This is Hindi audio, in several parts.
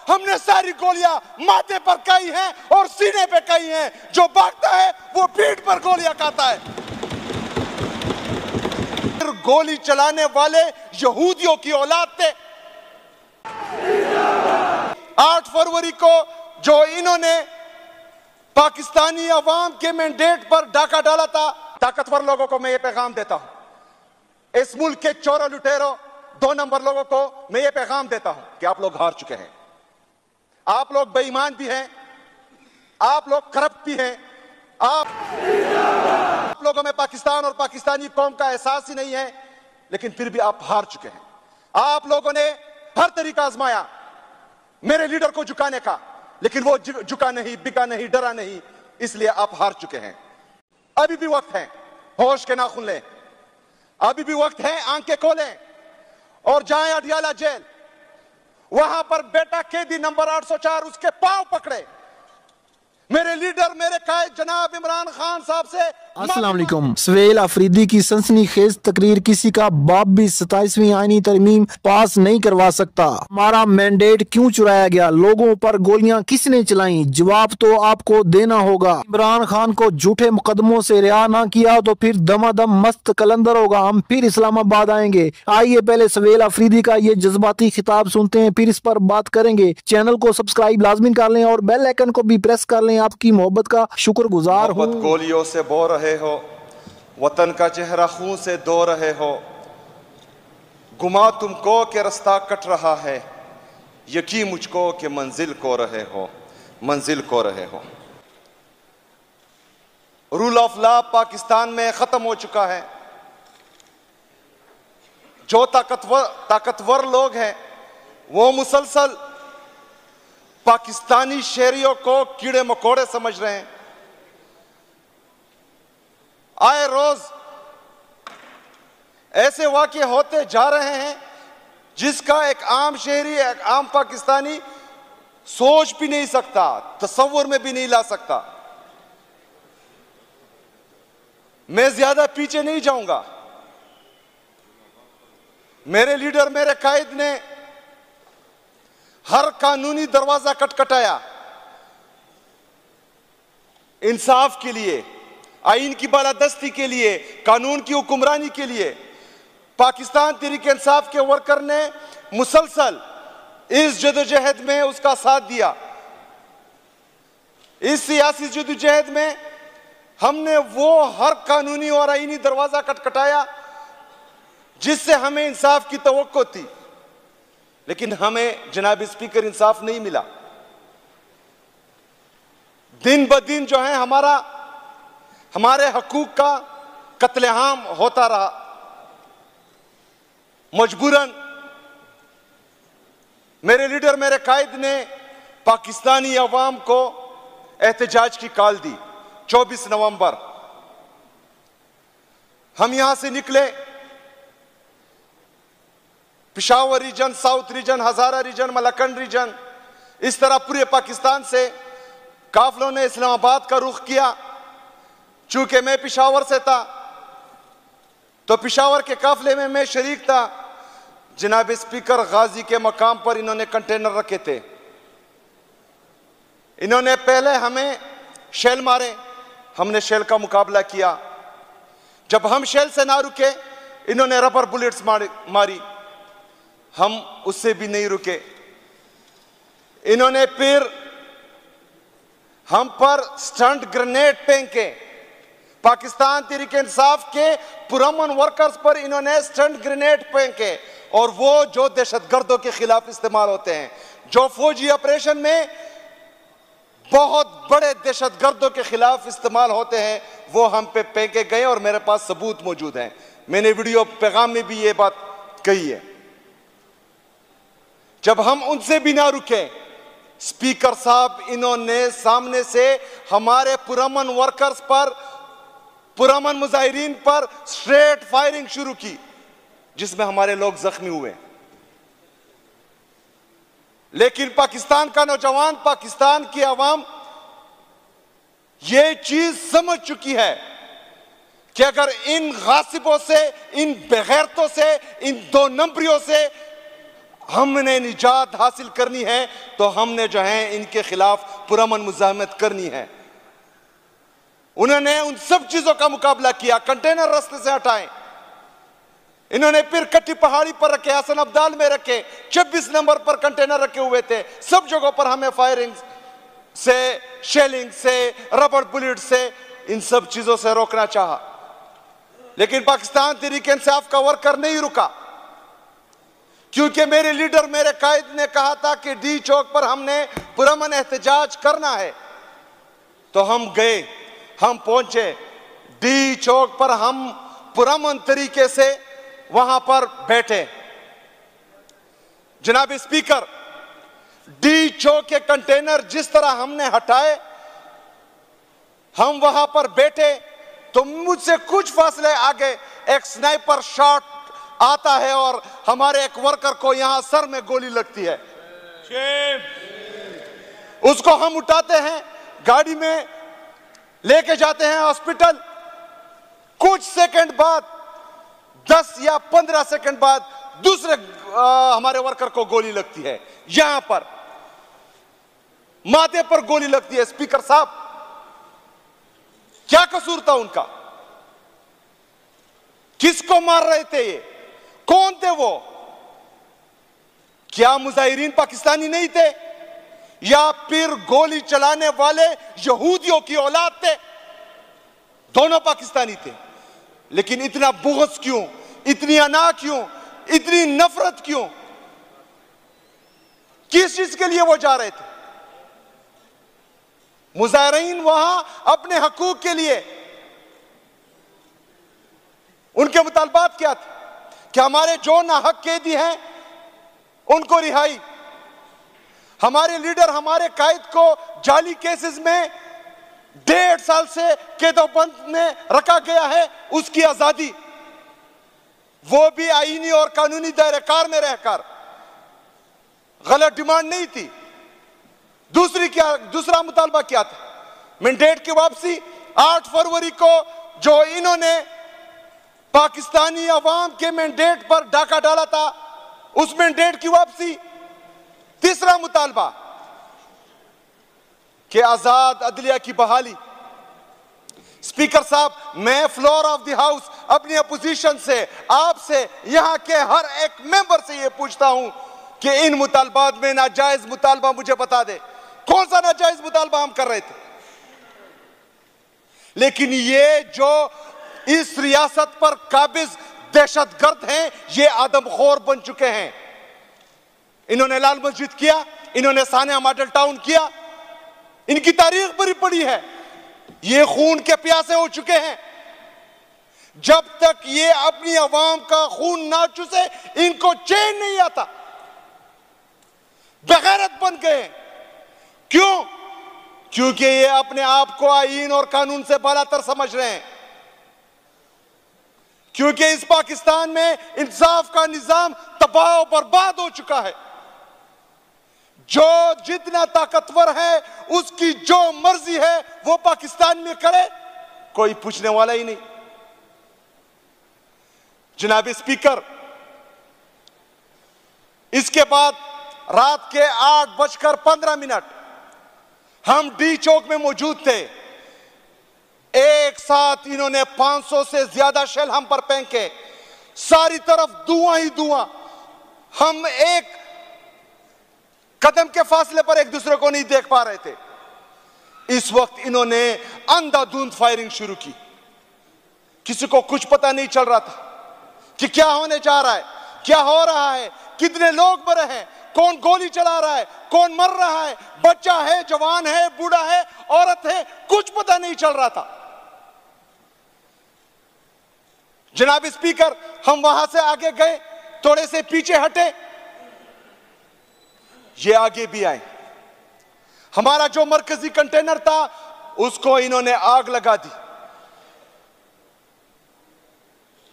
हमने सारी गोलियां माथे पर खाई हैं और सीने पे खाई हैं। जो भागता है वो पीठ पर गोलियां खाता है। गोली चलाने वाले यहूदियों की औलाद थे। 8 फरवरी को जो इन्होंने पाकिस्तानी अवाम के मैंडेट पर डाका डाला था, ताकतवर लोगों को मैं ये पैगाम देता हूं, इस मुल्क के चोरों लुटेरों 2 नंबर लोगों को मैं ये पैगाम देता हूं कि आप लोग हार चुके हैं। आप लोग बेईमान भी हैं, आप लोग करप्ट भी हैं, आप लोगों में पाकिस्तान और पाकिस्तानी कौम का एहसास ही नहीं है, लेकिन फिर भी आप हार चुके हैं। आप लोगों ने हर तरीका आजमाया मेरे लीडर को झुकाने का, लेकिन वो झुका नहीं, बिका नहीं, डरा नहीं, इसलिए आप हार चुके हैं। अभी भी वक्त है, होश के नाखून लें, अभी भी वक्त है, आंखें खोलें और जाएं अडियाला जेल। वहां पर बेटा कैदी नंबर 804 उसके पांव पकड़े, मेरे लीडर, मेरे कायद जनाब इमरान खान साहब से अस्सलाम वालेकुम। सवेल अफरीदी की सनसनीखेज तकरीर, किसी का बाप भी 27वीं आईनी तरमीम पास नहीं करवा सकता। हमारा मैंडेट क्यों चुराया गया? लोगों पर गोलियां किसने चलाई? जवाब तो आपको देना होगा। इमरान खान को झूठे मुकदमों से रिहा ना किया तो फिर दमादम मस्त कलंदर होगा, हम फिर इस्लामाबाद आएंगे। आइए पहले सवेल अफरीदी का ये जज्बाती खिताब सुनते हैं, फिर इस पर बात करेंगे। चैनल को सब्सक्राइब लाजमी कर लें और बेल आइकन को भी प्रेस कर लें। आपकी मोहब्बत का शुक्रगुजार हूँ। गोलियों से बो रहे हो, वतन का चेहरा खून से धो रहे हो, गुमा तुमको के रास्ता कट रहा है, यकीन मुझको कि मंजिल को रहे हो, मंजिल को रहे हो। रूल ऑफ लॉ पाकिस्तान में खत्म हो चुका है। जो ताकतवर लोग हैं वो मुसलसल पाकिस्तानी शहरियों को कीड़े मकोड़े समझ रहे हैं। आए रोज ऐसे वाक़ये होते जा रहे हैं जिसका एक आम शहरी, एक आम पाकिस्तानी सोच भी नहीं सकता, तसव्वुर में भी नहीं ला सकता। मैं ज्यादा पीछे नहीं जाऊंगा। मेरे लीडर, मेरे कायद ने हर कानूनी दरवाजा खटखटाया इंसाफ के लिए, आईन की बालादस्ती के लिए, कानून की हुक्मरानी के लिए। पाकिस्तान तहरीक इंसाफ के वर्कर ने मुसलसल इस जदोजहद में उसका साथ दिया। इस सियासी जदोजहद में हमने वो हर कानूनी और आईनी दरवाजा खटखटाया जिससे हमें इंसाफ की तवक्को थी, लेकिन हमें जनाब स्पीकर इंसाफ नहीं मिला। दिन ब दिन जो है हमारे हकूक का कत्लेआम होता रहा। मजबूरन मेरे लीडर, मेरे कायद ने पाकिस्तानी अवाम को एहतजाज की कॉल दी। 24 नवंबर हम यहां से निकले, पिशावर रीजन, साउथ रीजन, हजारा रीजन, मलकंड रीजन, इस तरह पूरे पाकिस्तान से काफिलों ने इस्लामाबाद का रुख किया। चूंकि मैं पिशावर से था तो पिशावर के काफिले में मैं शरीक था। जनाब स्पीकर, गाजी के मकाम पर इन्होंने कंटेनर रखे थे। इन्होंने पहले हमें शेल मारे, हमने शेल का मुकाबला किया। जब हम शेल से ना रुके, इन्होंने रबर बुलेट्स मारी, हम उससे भी नहीं रुके। इन्होंने फिर हम पर स्टंट ग्रेनेड फेंके। पाकिस्तान तहरीक इंसाफ के पुरअमन वर्कर्स पर इन्होंने स्टंट ग्रेनेड फेंके, और वो जो दहशतगर्दों के खिलाफ इस्तेमाल होते हैं, जो फौजी ऑपरेशन में बहुत बड़े दहशतगर्दों के खिलाफ इस्तेमाल होते हैं, वो हम पे फेंके गए और मेरे पास सबूत मौजूद हैं। मैंने वीडियो पैगाम में भी ये बात कही है। जब हम उनसे भी ना रुके, स्पीकर साहब, इन्होंने सामने से हमारे पुरअमन वर्कर्स पर, पुरअमन मुजाहिरीन पर स्ट्रेट फायरिंग शुरू की, जिसमें हमारे लोग जख्मी हुए। लेकिन पाकिस्तान का नौजवान, पाकिस्तान की आवाम ये चीज समझ चुकी है कि अगर इन गासिबों से, इन बेगैरतों से, इन 2 नंबरियों से हमने निजात हासिल करनी है तो हमने जो है इनके खिलाफ पुरअमन मुजाहिमत करनी है। उन्होंने उन सब चीजों का मुकाबला किया, कंटेनर रास्ते से हटाए, इन्होंने फिर कट्टी पहाड़ी पर रखे, हसन अब्दाल में रखे, 26 नंबर पर कंटेनर रखे हुए थे, सब जगहों पर हमें फायरिंग से, शेलिंग से, रबर बुलेट से, इन सब चीजों से रोकना चाहा। लेकिन पाकिस्तान तहरीक इंसाफ का वर्कर नहीं रुका, क्योंकि मेरे लीडर, मेरे कायद ने कहा था कि डी चौक पर हमने पुरअमन एहतजाज करना है। तो हम गए, हम पहुंचे डी चौक पर, हम पुरअमन तरीके से वहां पर बैठे। जनाब स्पीकर, डी चौक के कंटेनर जिस तरह हमने हटाए, हम वहां पर बैठे तो मुझसे कुछ फासले आगे एक स्नाइपर शॉट आता है और हमारे एक वर्कर को यहां सर में गोली लगती है। उसको हम उठाते हैं, गाड़ी में लेके जाते हैं हॉस्पिटल। कुछ सेकंड बाद, 10 या 15 सेकंड बाद दूसरे हमारे वर्कर को गोली लगती है, यहां पर माथे पर गोली लगती है। स्पीकर साहब, क्या कसूर था उनका? किसको मार रहे थे ये? कौन थे वो? क्या मुजाहिरीन पाकिस्तानी नहीं थे, या फिर गोली चलाने वाले यहूदियों की औलाद थे? दोनों पाकिस्तानी थे। लेकिन इतना बुग़्ज़ क्यों, इतनी अना क्यों, इतनी नफरत क्यों? किस चीज के लिए वो जा रहे थे? मुजाहिरीन वहां अपने हकूक के लिए, उनके मुतालबात क्या थे कि हमारे जो नाहक कैदी हैं उनको रिहाई, हमारे लीडर, हमारे कायद को जाली केसेस में 1.5 साल से कैदोबंद में रखा गया है, उसकी आजादी, वो भी आईनी और कानूनी दायरेकार में रहकर। गलत डिमांड नहीं थी। दूसरा मुतालबा क्या था? मैंडेट की वापसी। 8 फरवरी को जो इन्होंने पाकिस्तानी अवाम के मैंडेट पर डाका डाला था, उस मैंडेट की वापसी। तीसरा मुतालबा कि आजाद अदलिया की बहाली। स्पीकर साहब, मैं फ्लोर ऑफ द हाउस अपनी अपोजिशन से, आपसे, यहां के हर एक मेंबर से यह पूछता हूं कि इन मुतालबात में नाजायज मुतालबा मुझे बता दे, कौन सा नाजायज मुतालबा हम कर रहे थे? लेकिन ये जो इस रियासत पर काबिज दहशतगर्द हैं, ये आदमखोर बन चुके हैं। इन्होंने लाल मस्जिद किया, इन्होंने सानिया मॉडल टाउन किया, इनकी तारीख भरी पड़ी है। ये खून के प्यासे हो चुके हैं। जब तक ये अपनी आवाम का खून ना चूसे, इनको चैन नहीं आता। बेगैरत बन गए। क्यों? क्योंकि ये अपने आप को आईन और कानून से बालातर समझ रहे हैं। क्योंकि इस पाकिस्तान में इंसाफ का निजाम तबाह और बर्बाद हो चुका है। जो जितना ताकतवर है, उसकी जो मर्जी है वो पाकिस्तान में करे, कोई पूछने वाला ही नहीं। जनाब स्पीकर, इसके बाद रात के 8:15 हम डी चौक में मौजूद थे। एक साथ इन्होंने 500 से ज्यादा शेल हम पर फेंके, सारी तरफ धुआं ही धुआं। हम एक कदम के फासले पर एक दूसरे को नहीं देख पा रहे थे। इस वक्त इन्होंने अंधाधुंध फायरिंग शुरू की। किसी को कुछ पता नहीं चल रहा था कि क्या होने जा रहा है, क्या हो रहा है, कितने लोग मरे हैं, कौन गोली चला रहा है, कौन मर रहा है, बच्चा है, जवान है, बूढ़ा है, औरत है, कुछ पता नहीं चल रहा था। जनाब स्पीकर, हम वहां से आगे गए, थोड़े से पीछे हटे, ये आगे भी आए। हमारा जो मरकजी कंटेनर था उसको इन्होंने आग लगा दी।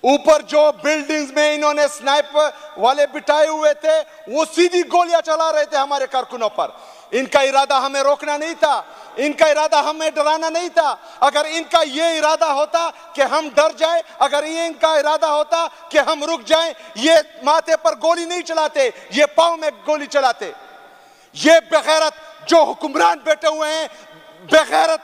ऊपर जो बिल्डिंग्स में इन्होंने स्नाइपर वाले बिठाए हुए थे, वो सीधी गोलियां चला रहे थे हमारे कारकुनों पर। इनका इरादा हमें रोकना नहीं था, इनका इरादा हमें डराना नहीं था। अगर इनका ये इरादा होता कि हम डर जाए, अगर ये इनका इरादा होता कि हम रुक जाएं, ये माथे पर गोली नहीं चलाते, ये पांव में गोली चलाते। ये बेगैरत जो हुक्मरान बैठे हुए हैं, बेगैरत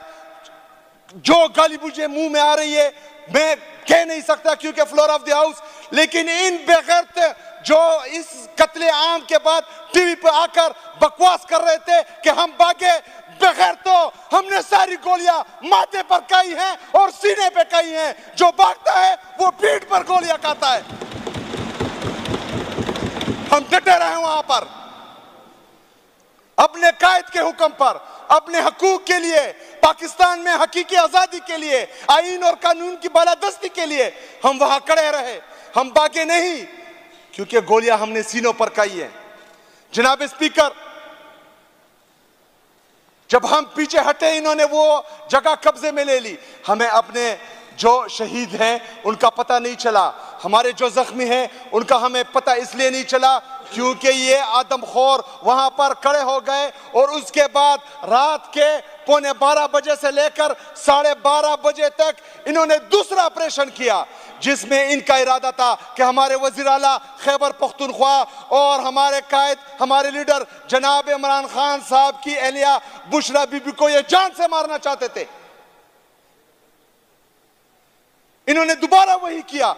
जो गाली मुझे मुंह में आ रही है, मैं कह नहीं सकता क्योंकि फ्लोर ऑफ द हाउस, लेकिन इन बेगैरत जो इस कत्ले आम के बाद टीवी पे आकर बकवास कर रहे थे कि हम भागे, बगैर तो हमने सारी गोलियां माथे पर खाई हैं और सीने पे खाई हैं। जो भागता है वो पीठ पर गोलियां खाता है। हम डटे रहे वहां पर अपने कायद के हुक्म पर, अपने हकूक के लिए, पाकिस्तान में हकीकी आजादी के लिए, आईन और कानून की बालादस्ती के लिए हम वहां खड़े रहे। हम भागे नहीं क्योंकि गोलियां हमने सीनों पर खाई है। जनाब स्पीकर, जब हम पीछे हटे, इन्होंने वो जगह कब्जे में ले ली। हमें अपने जो शहीद हैं उनका पता नहीं चला, हमारे जो जख्मी हैं उनका हमें पता इसलिए नहीं चला क्योंकि ये आदमखोर वहां पर खड़े हो गए और उसके बाद रात के 11:15 बजे से लेकर 12:30 बजे तक इन्होंने दूसरा ऑपरेशन किया, जिसमें इनका इरादा था कि हमारे वजीर आला खैबर पख्तूनख्वा और हमारे कायद, हमारे लीडर जनाब इमरान खान साहब की एहलिया बुशरा बीबी को ये जान से मारना चाहते थे। इन्होंने दोबारा वही किया,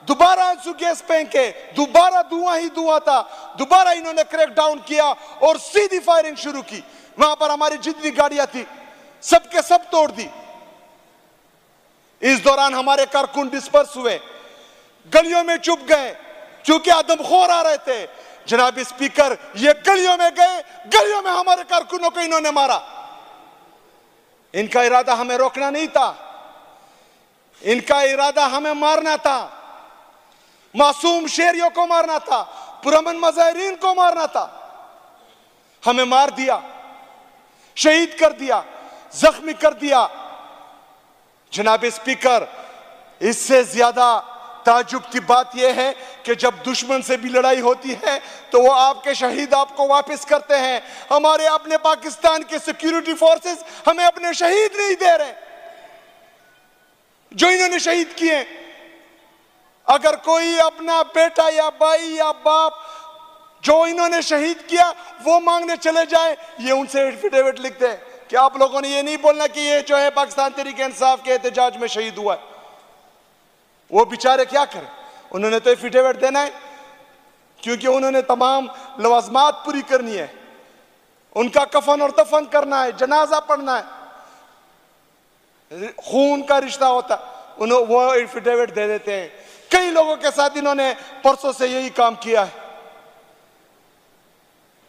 दोबारा आंसू गैस फेंके, दोबारा धुआं ही धुआं था, दोबारा इन्होंने क्रैक डाउन किया और सीधी फायरिंग शुरू की। वहां पर हमारी जितनी गाड़ियां थी सबके सब तोड़ दी। इस दौरान हमारे कारकुन डिस्पर्स हुए, गलियों में चुप गए क्योंकि आदमखोर आ रहे थे। जनाब स्पीकर, ये गलियों में गए, गलियों में हमारे कारकुनों को इन्होंने मारा। इनका इरादा हमें रोकना नहीं था, इनका इरादा हमें मारना था, मासूम शेरियों को मारना था, पुरअमन मुजाहिरीन को मारना था। हमें मार दिया, शहीद कर दिया, जख्मी कर दिया। जनाब स्पीकर, इससे ज्यादा ताजुब की बात यह है कि जब दुश्मन से भी लड़ाई होती है तो वो आपके शहीद आपको वापस करते हैं। हमारे अपने पाकिस्तान के सिक्योरिटी फोर्सेस हमें अपने शहीद नहीं दे रहे जो इन्होंने शहीद किए। अगर कोई अपना बेटा या भाई या बाप जो इन्होंने शहीद किया वो मांगने चले जाए, ये उनसे एफिडेविट लिखते हैं कि आप लोगों ने ये नहीं बोलना कि ये जो है पाकिस्तान तहरीक इंसाफ के एहतजाज में शहीद हुआ है। वो बेचारे क्या करें, उन्होंने तो एफिडेविट देना है क्योंकि उन्होंने तमाम लवाजमात पूरी करनी है, उनका कफन और दफन करना है, जनाजा पढ़ना है, खून का रिश्ता होता, उन्होंने वो एफिडेविट दे देते हैं। कई लोगों के साथ इन्होंने परसों से यही काम किया है।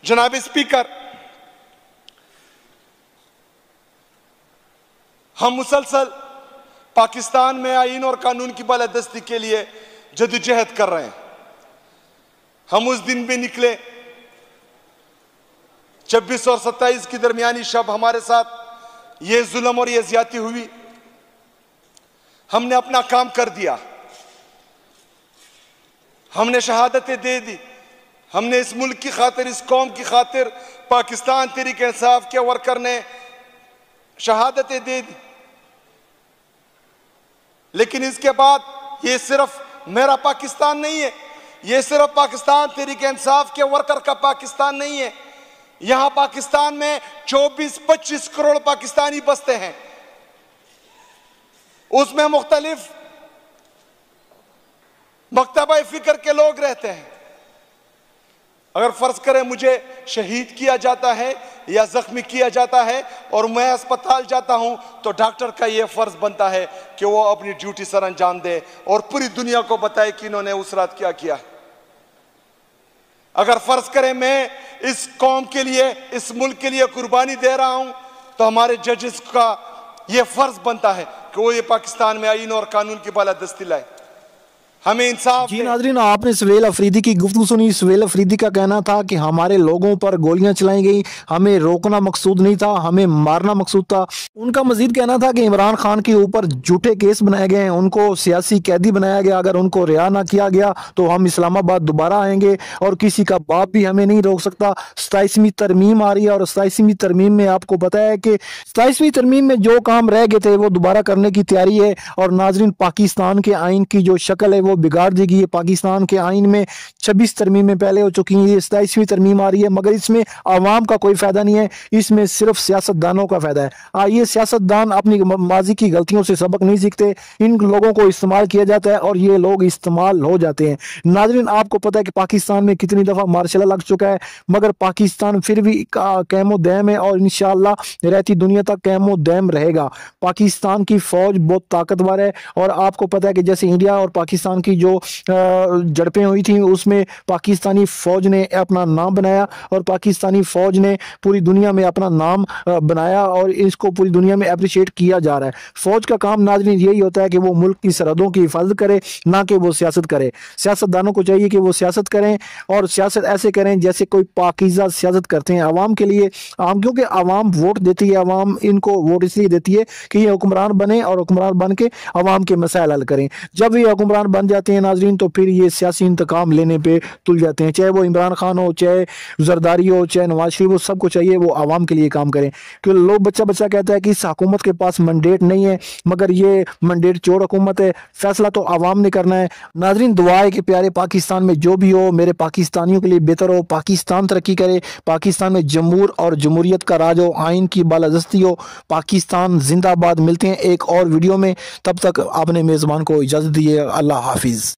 जनाब स्पीकर, हम मुसलसल पाकिस्तान में आईन और कानून की बालादस्ती के लिए जदोजहद कर रहे हैं। हम उस दिन भी निकले 26 और 27 की दरमियानी शब हमारे साथ ये जुल्म और ये ज्यादती हुई। हमने अपना काम कर दिया, हमने शहादतें दे दी, हमने इस मुल्क की खातिर, इस कौम की खातिर पाकिस्तान तहरीक इंसाफ के वर्कर ने शहादतें दे दी। लेकिन इसके बाद ये सिर्फ मेरा पाकिस्तान नहीं है, ये सिर्फ पाकिस्तान तहरीक इंसाफ के वर्कर का पाकिस्तान नहीं है। यहां पाकिस्तान में 24-25 करोड़ पाकिस्तानी बसते हैं, उसमें मुख्तलिफ मकतबा फिक्र के लोग रहते हैं। अगर फर्ज करें मुझे शहीद किया जाता है या जख्मी किया जाता है और मैं अस्पताल जाता हूं तो डॉक्टर का यह फर्ज बनता है कि वो अपनी ड्यूटी सर अंजाम दे और पूरी दुनिया को बताए कि इन्होंने उस रात क्या किया है। अगर फर्ज करें मैं इस कौम के लिए, इस मुल्क के लिए कुर्बानी दे रहा हूं तो हमारे जजेस का यह फर्ज बनता है कि वो ये पाकिस्तान में आईन और कानून की बालादस्ती लाए। हमें इंसाफ जी दे। नाज़रीन, आपने सुहेल अफरीदी की गुफ्तगू सुनी। सुहेल अफरीदी का कहना था कि हमारे लोगों पर गोलियां चलाई गई, हमें रोकना मकसूद नहीं था, हमें मारना मकसूद था। उनका मजीद कहना था कि इमरान खान के ऊपर झूठे केस बनाए गए हैं, उनको सियासी कैदी बनाया गया, अगर उनको रिहा ना किया गया तो हम इस्लामाबाद दोबारा आएंगे और किसी का बाप भी हमें नहीं रोक सकता। 27वीं तरमीम आ रही है और 27वीं तरमीम में आपको पता है कि 27वीं तरमीम में जो काम रह गए थे वो दोबारा करने की तैयारी है। और नाजरीन, पाकिस्तान के आइन की जो शक्ल है वो बिगाड़ दी गई है। पाकिस्तान के आइन में 26 तरमीमें पहले हो चुकी हैं, ये 27वीं तरमीम आ रही है, मगर इसमें आवाम का कोई फायदा नहीं है, इसमें सिर्फ सियासतदानों का फायदा है। ये सियासतदान अपनी माजी की गलतियों से सबक नहीं सीखते, इन लोगों को इस्तेमाल किया जाता है और ये लोग इस्तेमाल हो जाते हैं। नाजरीन, आपको पता है कि पाकिस्तान में कितनी दफा मार्शल लग चुका है, मगर पाकिस्तान फिर भी कैमो दैम है और इंशाअल्लाह रहती दुनिया तक कैमो दैम रहेगा। पाकिस्तान की फौज बहुत ताकतवर है और आपको पता है कि जैसे इंडिया और पाकिस्तान की जो झड़पें हुई थी उसमें पाकिस्तानी फौज ने अपना नाम बनाया और पाकिस्तानी फौज ने पूरी दुनिया में अपना नाम बनाया और इसको पूरी दुनिया में अप्रिशिएट किया जा रहा है। फौज का काम नाज़रीन यही होता है कि वो मुल्क की सरहदों की हिफाजत करे, ना कि वो सियासत करे। सियासतदानों को चाहिए कि वो सियासत करें और सियासत ऐसे करें जैसे कोई पाकीज़ा सियासत करते हैं आवाम के लिए। क्योंकि आवाम वोट देती है, आवाम इनको वोट इसलिए देती है कि ये हुक्मरान बने और हुक्मरान बन के आवाम के मसाइल हल करें। जब ये हुक्मरान बन जाते हैं नाजरीन तो फिर ये सियासी इंतकाम लेने पे तुल जाते हैं, चाहे वो इमरान खान हो, चाहे जरदारी हो, चाहे नवाज शरीफ हो, सबको चाहिए वो आवाम के लिए काम करें। क्योंकि लोग बच्चा बच्चा कहता है कि इस हुकूमत के पास मैंडेट नहीं है, मगर ये मैंडेट चोर हुकूमत है, फैसला तो आवाम ने करना है। नाजरीन, दुआ है कि प्यारे पाकिस्तान में जो भी हो मेरे पाकिस्तानियों के लिए बेहतर हो, पाकिस्तान तरक्की करे, पाकिस्तान में जमहूर और जमहूरियत का राज हो, आइन की बालादस्ती हो, पाकिस्तान जिंदाबाद। मिलते हैं एक और वीडियो में, तब तक आपने मेज़बान को इजाज़त दी है। अल्लाह हाफिज़।